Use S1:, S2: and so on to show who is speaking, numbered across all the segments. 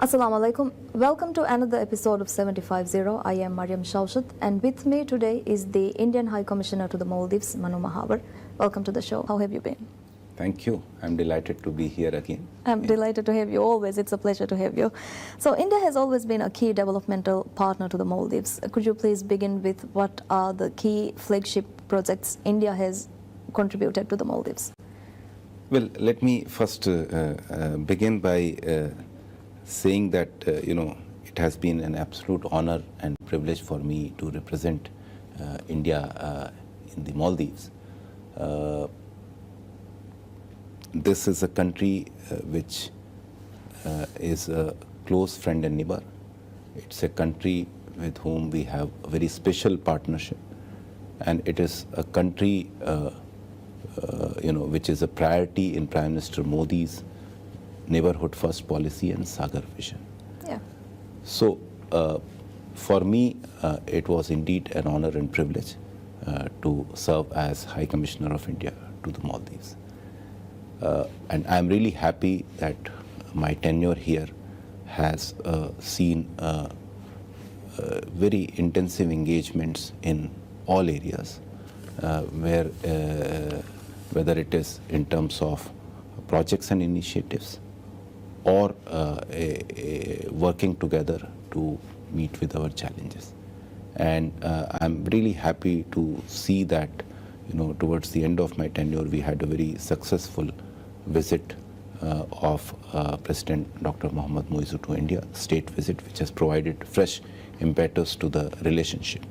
S1: Assalamu alaikum. Welcome to another episode of 750. I am Mariam Shawshat, and with me today is the Indian High Commissioner to the Maldives, Manu Mahavar. Welcome to the show. How have you been?
S2: Thank you. I'm delighted to be here again.
S1: I'm delighted to have you always. It's a pleasure to have you. So India has always been a key developmental partner to the Maldives. Could you please begin with what are the key flagship projects India has contributed to the Maldives?
S2: Well, let me first begin by saying that, it has been an absolute honor and privilege for me to represent India in the Maldives. This is a country which is a close friend and neighbor. It's a country with whom we have a very special partnership, and it is a country which is a priority in Prime Minister Modi's neighborhood first policy and Sagar vision.
S1: Yeah.
S2: So for me, it was indeed an honor and privilege to serve as High Commissioner of India to the Maldives. And I'm really happy that my tenure here has seen very intensive engagements in all areas, whether it is in terms of projects and initiatives or working together to meet with our challenges. And I'm really happy to see that, towards the end of my tenure, we had a very successful visit of President Dr. Mohammad Muizzu to India, state visit, which has provided fresh impetus to the relationship.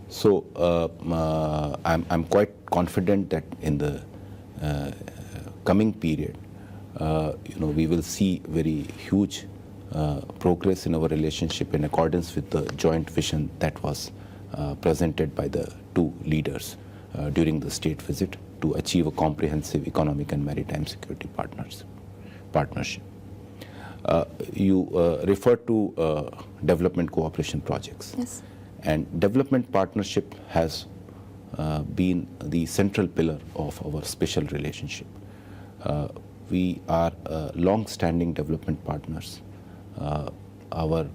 S2: So I'm quite confident that in the coming period, we will see very huge progress in our relationship in accordance with the joint vision that was presented by the two leaders during the state visit to achieve a comprehensive economic and maritime security partnership. You referred to development cooperation projects.
S1: Yes.
S2: And development partnership has been the central pillar of our special relationship. We are long-standing development partners. Our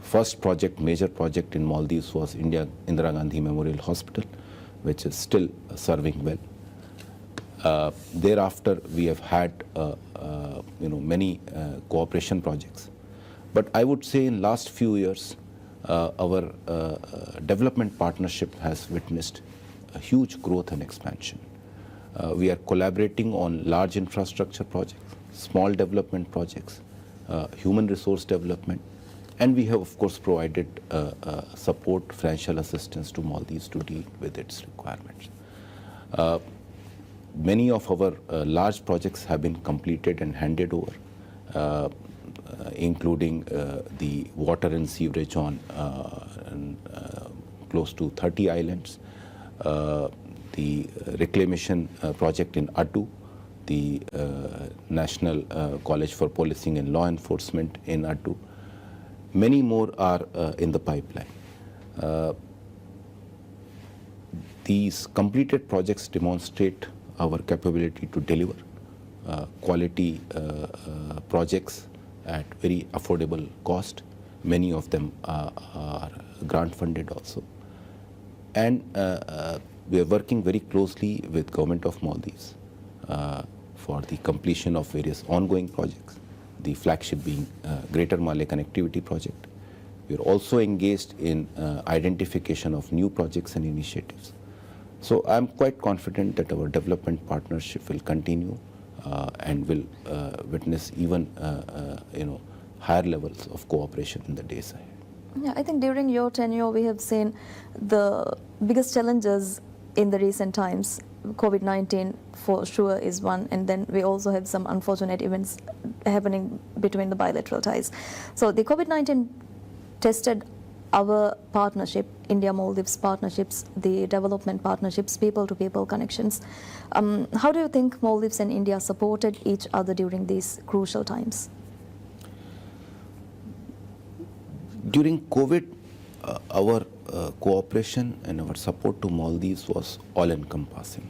S2: first project, major project in Maldives was Indira Gandhi Memorial Hospital, which is still serving well. Thereafter, we have had many cooperation projects. But I would say in last few years, our development partnership has witnessed a huge growth and expansion. We are collaborating on large infrastructure projects, small development projects, human resource development, and we have, of course, provided support, financial assistance to Maldives to deal with its requirements. Many of our large projects have been completed and handed over, including the water and sewerage on close to 30 islands, the reclamation project in Addu, the National College for Policing and Law Enforcement in Addu. Many more are in the pipeline. These completed projects demonstrate our capability to deliver quality projects at very affordable cost. Many of them are grant funded also. And we are working very closely with Government of Maldives for the completion of various ongoing projects, the flagship being Greater Malay Connectivity Project. We are also engaged in identification of new projects and initiatives. So I'm quite confident that our development partnership will continue and will witness even higher levels of cooperation in the days ahead.
S1: Yeah, I think during your tenure, we have seen the biggest challenges in the recent times. COVID-19 for sure is one, and then we also have some unfortunate events happening between the bilateral ties. So the COVID-19 tested our partnership, India-Maldives partnerships, the development partnerships, people-to-people connections. How do you think Maldives and India supported each other during these crucial times?
S2: During COVID, our cooperation and our support to Maldives was all-encompassing.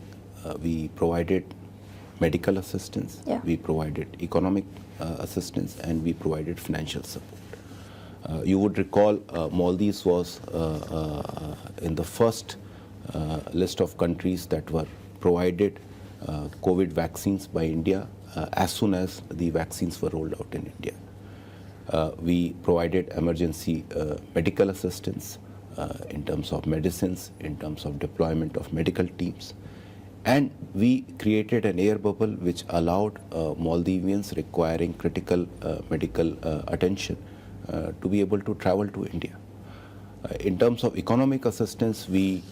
S2: We provided medical assistance,
S1: Yeah.
S2: we provided economic assistance, and we provided financial support. You would recall Maldives was in the first list of countries that were provided COVID vaccines by India as soon as the vaccines were rolled out in India. We provided emergency medical assistance in terms of medicines, in terms of deployment of medical teams. And we created an air bubble which allowed Maldivians requiring critical medical attention to be able to travel to India. In terms of economic assistance, we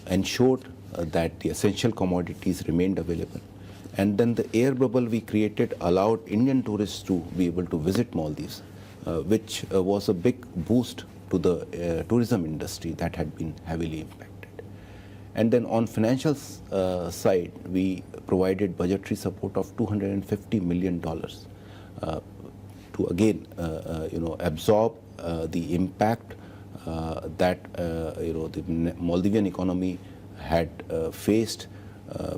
S2: ensured that the essential commodities remained available. And then the air bubble we created allowed Indian tourists to be able to visit Maldives, which was a big boost to the tourism industry that had been heavily impacted. And then on financial side, we provided budgetary support of $250 million to again, absorb the impact that the Maldivian economy had faced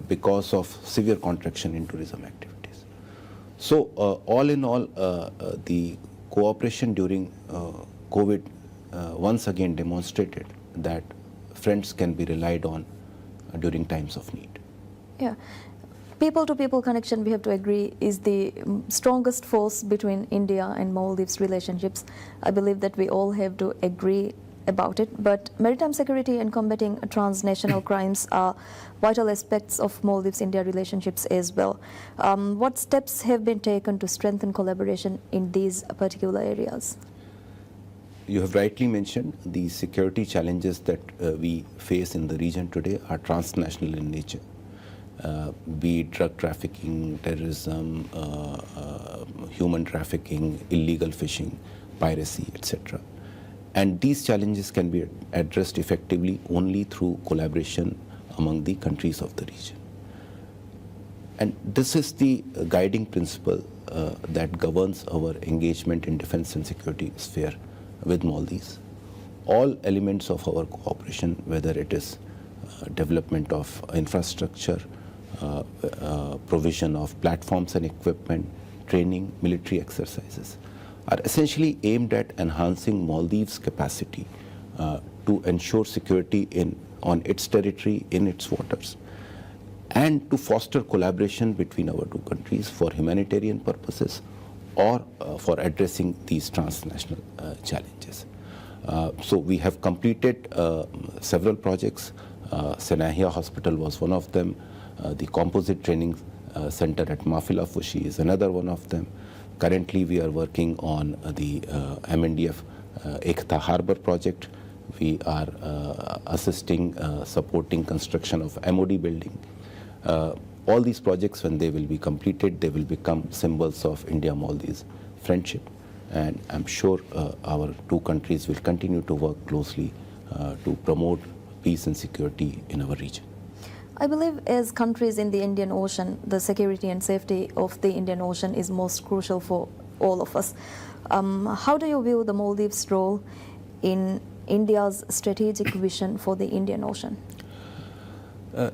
S2: because of severe contraction in tourism activities. So all in all, the cooperation during COVID once again demonstrated that friends can be relied on during times of need.
S1: Yeah. People-to-people connection, we have to agree, is the strongest force between India and Maldives relationships. I believe that we all have to agree about it. But maritime security and combating transnational crimes are vital aspects of Maldives-India relationships as well. What steps have been taken to strengthen collaboration in these particular areas?
S2: You have rightly mentioned the security challenges that we face in the region today are transnational in nature. Be it drug trafficking, terrorism, human trafficking, illegal fishing, piracy, etc. And these challenges can be addressed effectively only through collaboration among the countries of the region. And this is the guiding principle that governs our engagement in defense and security sphere with Maldives. All elements of our cooperation, whether it is development of infrastructure, provision of platforms and equipment, training, military exercises, are essentially aimed at enhancing Maldives' capacity to ensure security on its territory, in its waters, and to foster collaboration between our two countries for humanitarian purposes or for addressing these transnational challenges. So we have completed several projects. Senahia Hospital was one of them. The Composite Training Center at Mafila Fushi is another one of them. Currently, we are working on the MNDF Ekta Harbor project. We are assisting, supporting construction of MOD building. All these projects, when they will be completed, they will become symbols of India-Maldives friendship. And I'm sure our two countries will continue to work closely to promote peace and security in our region.
S1: I believe as countries in the Indian Ocean, the security and safety of the Indian Ocean is most crucial for all of us. How do you view the Maldives' role in India's strategic vision for the Indian Ocean?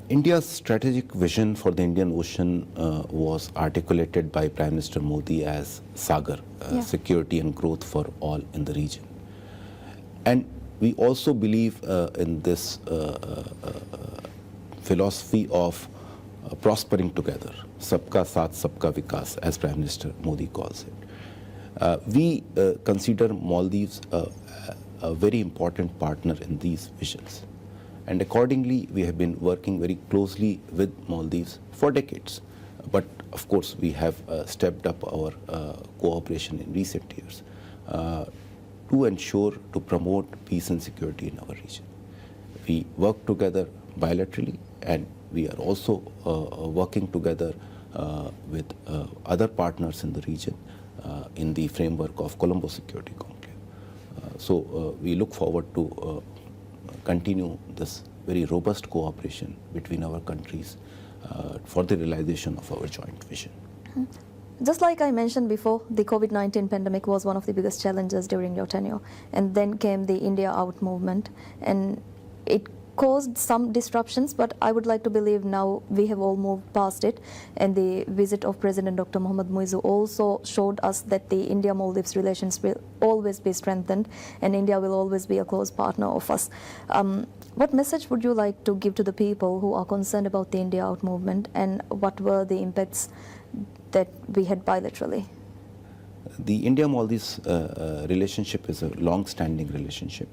S2: India's strategic vision for the Indian Ocean was articulated by Prime Minister Modi as Sagar, security and growth for all in the region. And we also believe in this philosophy of prospering together, Sabka Saath, Sabka Vikas, as Prime Minister Modi calls it. We consider Maldives a very important partner in these visions. And accordingly, we have been working very closely with Maldives for decades. But of course, we have stepped up our cooperation in recent years to ensure, to promote peace and security in our region. We work together bilaterally, and we are also working together with other partners in the region in the framework of Colombo Security Conclave. So we look forward to continue this very robust cooperation between our countries for the realization of our joint vision.
S1: Just like I mentioned before, the COVID-19 pandemic was one of the biggest challenges during your tenure. And then came the India Out movement, and it caused some disruptions, but I would like to believe now we have all moved past it. And the visit of President Dr. Mohamed Muizzu also showed us that the India-Maldives relations will always be strengthened, and India will always be a close partner of us. What message would you like to give to the people who are concerned about the India Out movement, and what were the impacts that we had bilaterally?
S2: The India-Maldives relationship is a long-standing relationship.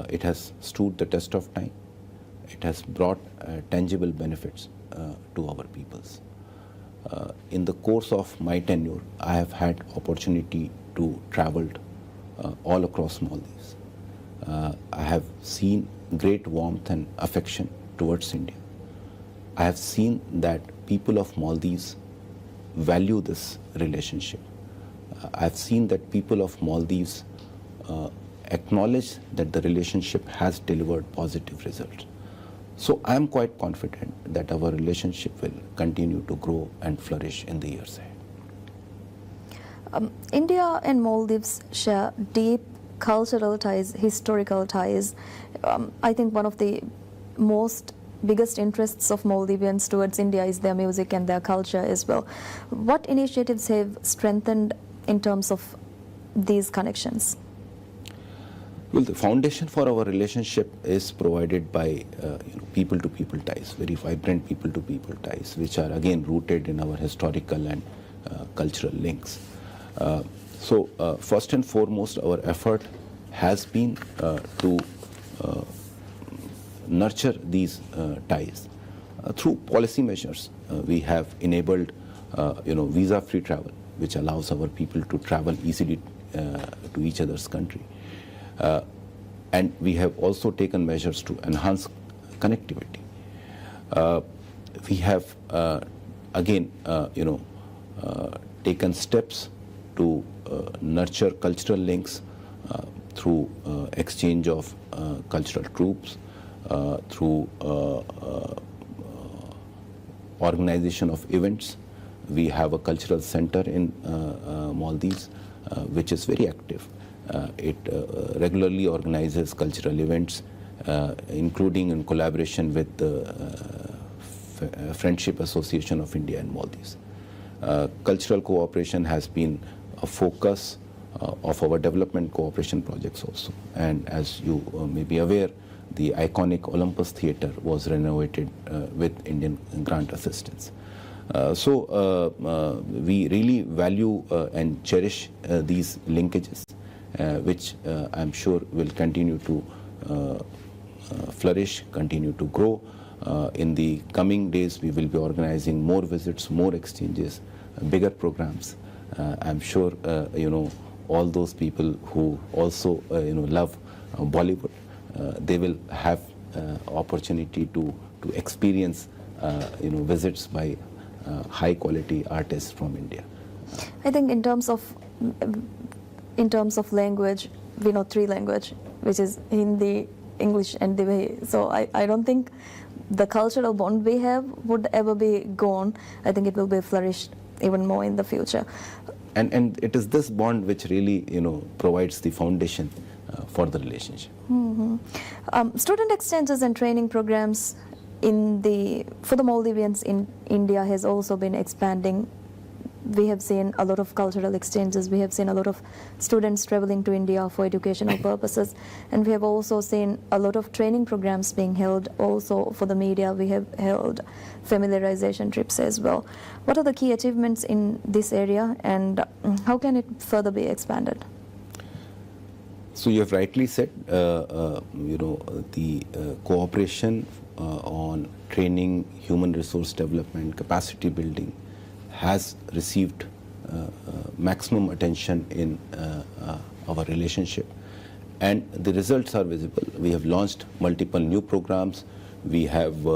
S2: It has stood the test of time. It has brought tangible benefits to our peoples. In the course of my tenure, I have had opportunity to travel all across Maldives. I have seen great warmth and affection towards India. I have seen that people of Maldives value this relationship. I have seen that people of Maldives acknowledge that the relationship has delivered positive results. So I am quite confident that our relationship will continue to grow and flourish in the years ahead.
S1: India and Maldives share deep cultural ties, historical ties. I think one of the biggest interests of Maldivians towards India is their music and their culture as well. What initiatives have strengthened in terms of these connections?
S2: Well, the foundation for our relationship is provided by people-to-people ties, very vibrant people-to-people ties, which are again rooted in our historical and cultural links. So first and foremost, our effort has been to nurture these ties through policy measures. We have enabled visa-free travel, which allows our people to travel easily to each other's country. And we have also taken measures to enhance connectivity. We have again taken steps to nurture cultural links through exchange of cultural troops, through organization of events. We have a cultural center in Maldives which is very active. It regularly organizes cultural events, including in collaboration with the Friendship Association of India and Maldives. Cultural cooperation has been a focus of our development cooperation projects also. And as you may be aware, the iconic Olympus Theatre was renovated with Indian grant assistance. So we really value and cherish these linkages, which I'm sure will continue to flourish, continue to grow. In the coming days, we will be organizing more visits, more exchanges, bigger programs. I'm sure all those people who also love Bollywood, they will have opportunity to experience visits by high quality artists from India.
S1: I think in terms of language, we know 3 languages, which is Hindi, English and Divahi. So I don't think the cultural bond we have would ever be gone. I think it will be flourished even more in the future.
S2: And it is this bond which really provides the foundation for the relationship.
S1: Mm-hmm. Student exchanges and training programs for the Maldivians in India has also been expanding. We have seen a lot of cultural exchanges. We have seen a lot of students traveling to India for educational purposes. And we have also seen a lot of training programs being held also for the media. We have held familiarization trips as well. What are the key achievements in this area, and how can it further be expanded?
S2: So you have rightly said, the cooperation on training, human resource development, capacity building has received maximum attention in our relationship, and the results are visible. We have launched multiple new programs. We have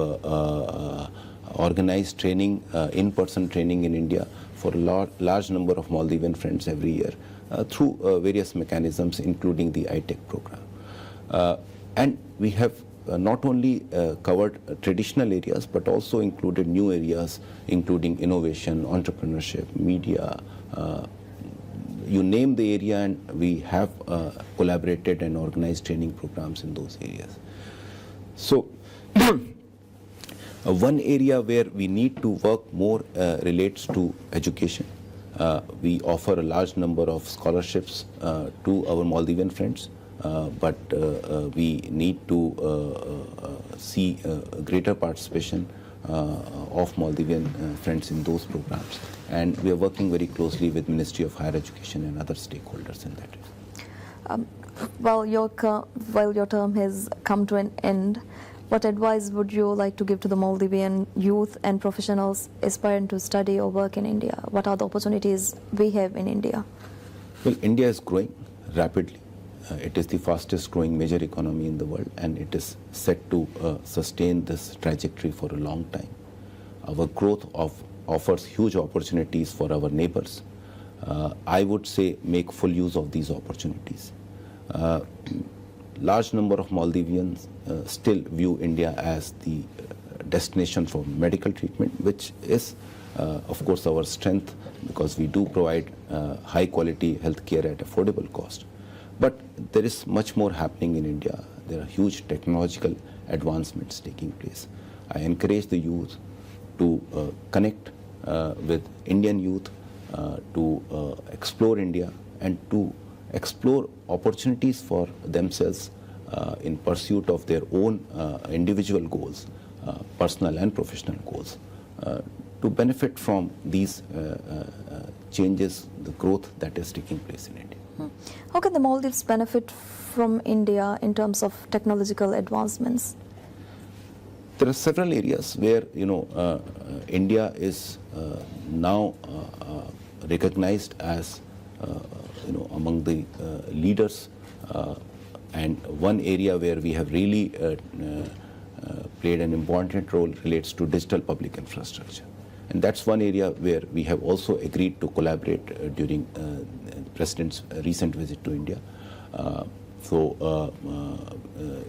S2: organized training, in-person training in India for a large number of Maldivian friends every year through various mechanisms, including the ITEC program. And we have not only covered traditional areas, but also included new areas, including innovation, entrepreneurship, media, you name the area, and we have collaborated and organized training programs in those areas. So, one area where we need to work more relates to education. We offer a large number of scholarships to our Maldivian friends, but we need to see greater participation of Maldivian friends in those programs. And we are working very closely with Ministry of Higher Education and other stakeholders in that area.
S1: While your term has come to an end, what advice would you like to give to the Maldivian youth and professionals aspiring to study or work in India? What are the opportunities we have in India?
S2: Well, India is growing rapidly. It is the fastest growing major economy in the world, and it is set to sustain this trajectory for a long time. Our growth offers huge opportunities for our neighbors. I would say make full use of these opportunities. Large number of Maldivians still view India as the destination for medical treatment, which is, of course, our strength, because we do provide high quality healthcare at affordable cost. But there is much more happening in India. There are huge technological advancements taking place. I encourage the youth to connect with Indian youth, to explore India, and to explore opportunities for themselves in pursuit of their own individual goals, personal and professional goals, to benefit from these changes, the growth that is taking place in India.
S1: How can the Maldives benefit from India in terms of technological advancements?
S2: There are several areas where India is now recognized as among the leaders, and one area where we have really played an important role relates to digital public infrastructure. And that's one area where we have also agreed to collaborate during the President's recent visit to India.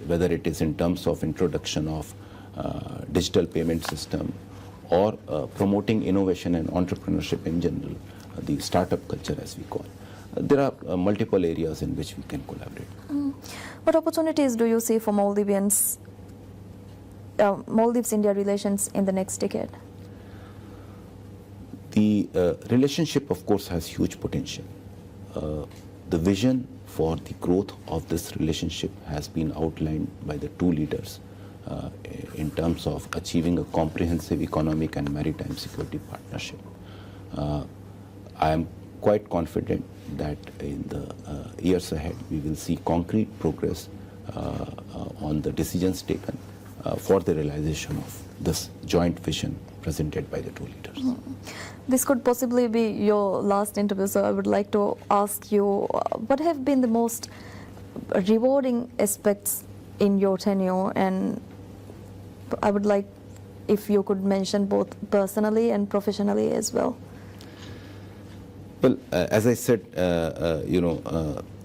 S2: Whether it is in terms of introduction of digital payment system, or promoting innovation and entrepreneurship in general, the startup culture as we call. There are multiple areas in which we can collaborate.
S1: What opportunities do you see for Maldives-India relations in the next decade?
S2: The relationship, of course, has huge potential. The vision for the growth of this relationship has been outlined by the two leaders in terms of achieving a comprehensive economic and maritime security partnership. I am quite confident that in the years ahead we will see concrete progress on the decisions taken for the realization of this joint vision presented by the two leaders.
S1: This could possibly be your last interview, so I would like to ask you, what have been the most rewarding aspects in your tenure, and I would like if you could mention both personally and professionally as well.
S2: Well, as I said,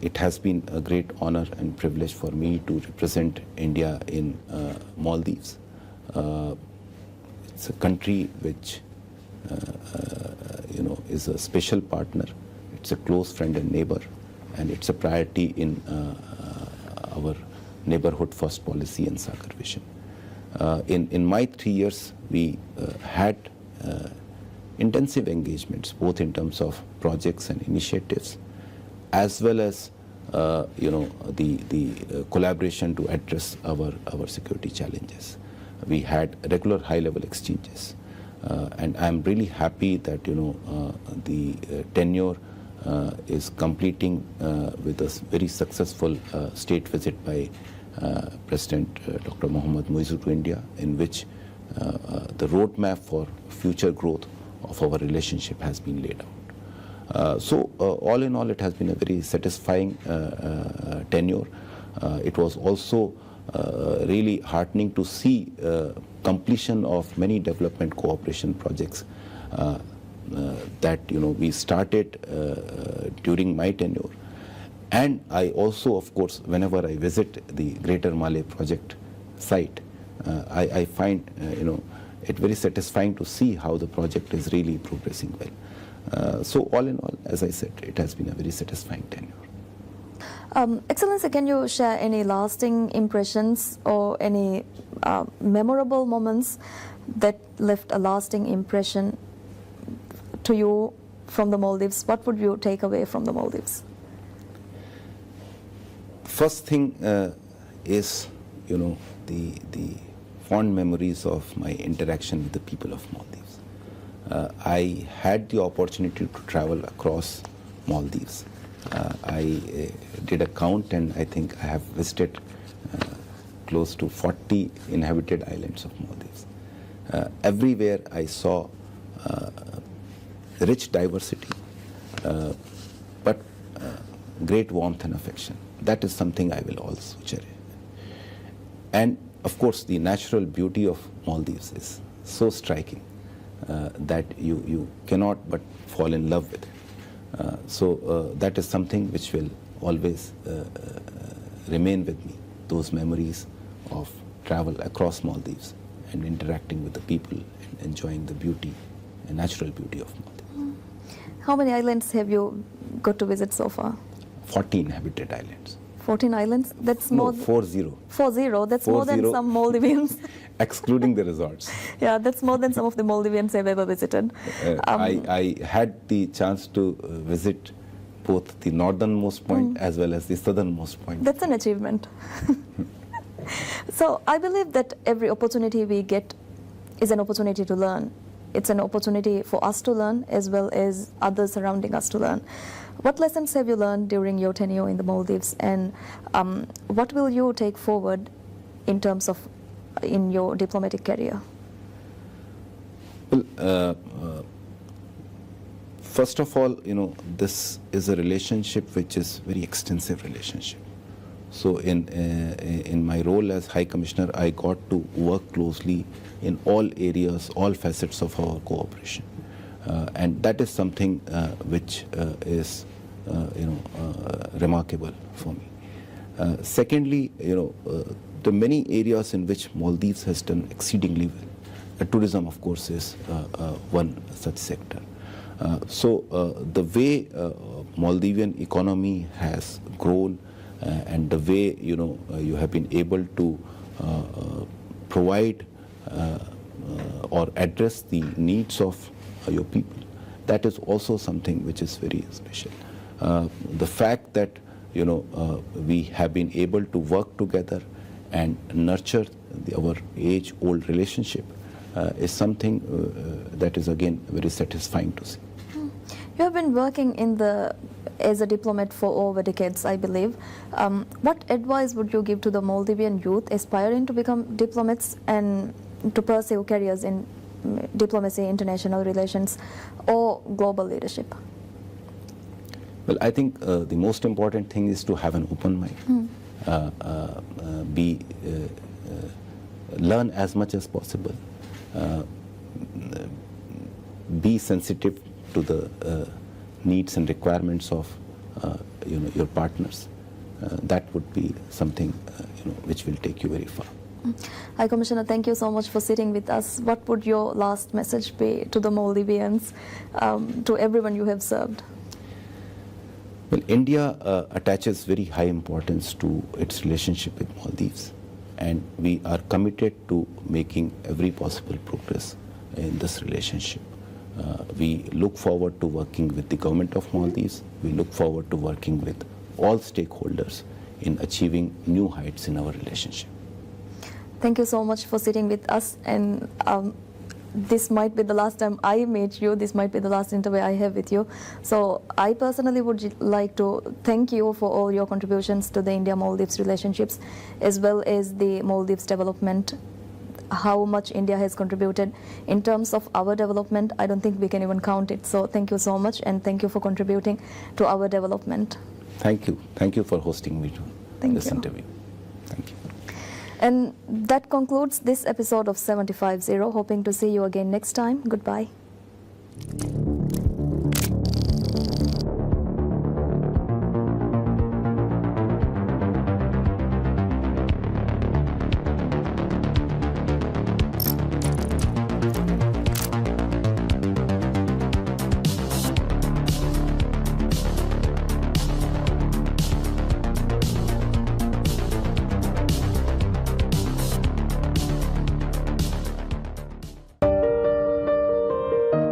S2: it has been a great honor and privilege for me to represent India in Maldives. It's a country which is a special partner. It's a close friend and neighbor, and it's a priority in our neighborhood first policy and Sagar vision. In my 3 years, we had intensive engagements, both in terms of projects and initiatives, as well as the collaboration to address our security challenges. We had regular high-level exchanges, and I'm really happy that the tenure is completing with a very successful state visit by President Dr. Mohammad Muizzu to India, in which the roadmap for future growth of our relationship has been laid out. So all in all, it has been a very satisfying tenure. It was also really heartening to see completion of many development cooperation projects that we started during my tenure. And I also, of course, whenever I visit the Greater Malay project site, I find it very satisfying to see how the project is really progressing well. So all in all, as I said, it has been a very satisfying tenure.
S1: Excellency, can you share any lasting impressions or any memorable moments that left a lasting impression to you from the Maldives? What would you take away from the Maldives?
S2: First thing is, the fond memories of my interaction with the people of Maldives. I had the opportunity to travel across Maldives. I did a count, and I think I have visited close to 40 inhabited islands of Maldives. Everywhere I saw rich diversity, but great warmth and affection. That is something I will also cherish. And of course, the natural beauty of Maldives is so striking that you cannot but fall in love with it. So that is something which will always remain with me, those memories of travel across Maldives and interacting with the people and enjoying the beauty and natural beauty of Maldives.
S1: How many islands have you got to visit so far?
S2: 40 inhabited islands.
S1: 14 islands? That's
S2: No,
S1: more
S2: 40.
S1: 40. That's more than
S2: 40.
S1: some Maldivians.
S2: Excluding the resorts.
S1: Yeah, that's more than some of the Maldivians have ever visited.
S2: I had the chance to visit both the northernmost point as well as the southernmost point.
S1: That's an achievement. So I believe that every opportunity we get is an opportunity to learn. It's an opportunity for us to learn as well as others surrounding us to learn. What lessons have you learned during your tenure in the Maldives, and what will you take forward in terms of in your diplomatic career?
S2: Well, first of all, this is a relationship which is very extensive relationship. So in my role as High Commissioner, I got to work closely in all areas, all facets of our cooperation. And that is something which is remarkable for me. Secondly, the many areas in which Maldives has done exceedingly well. Tourism, of course, is one such sector. So the way Maldivian economy has grown and the way you have been able to provide or address the needs of your people, that is also something which is very special. The fact that we have been able to work together and nurture our age-old relationship is something that is again very satisfying to see.
S1: You have been working as a diplomat for over decades, I believe. What advice would you give to the Maldivian youth aspiring to become diplomats and to pursue careers in diplomacy, international relations, or global leadership?
S2: Well, I think the most important thing is to have an open mind. Learn as much as possible. Be sensitive to the needs and requirements of your partners. That would be something which will take you very far.
S1: High Commissioner, thank you so much for sitting with us. What would your last message be to the Maldivians, to everyone you have served?
S2: Well, India attaches very high importance to its relationship with Maldives, and we are committed to making every possible progress in this relationship. We look forward to working with the government of Maldives. We look forward to working with all stakeholders in achieving new heights in our relationship.
S1: Thank you so much for sitting with us, and this might be the last time I meet you. This might be the last interview I have with you. So I personally would like to thank you for all your contributions to the India-Maldives relationships, as well as the Maldives development. How much India has contributed in terms of our development, I don't think we can even count it. So thank you so much, and thank you for contributing to our development.
S2: Thank you. Thank you for hosting me to this interview. Thank you.
S1: And that concludes this episode of 75-0. Hoping to see you again next time. Goodbye.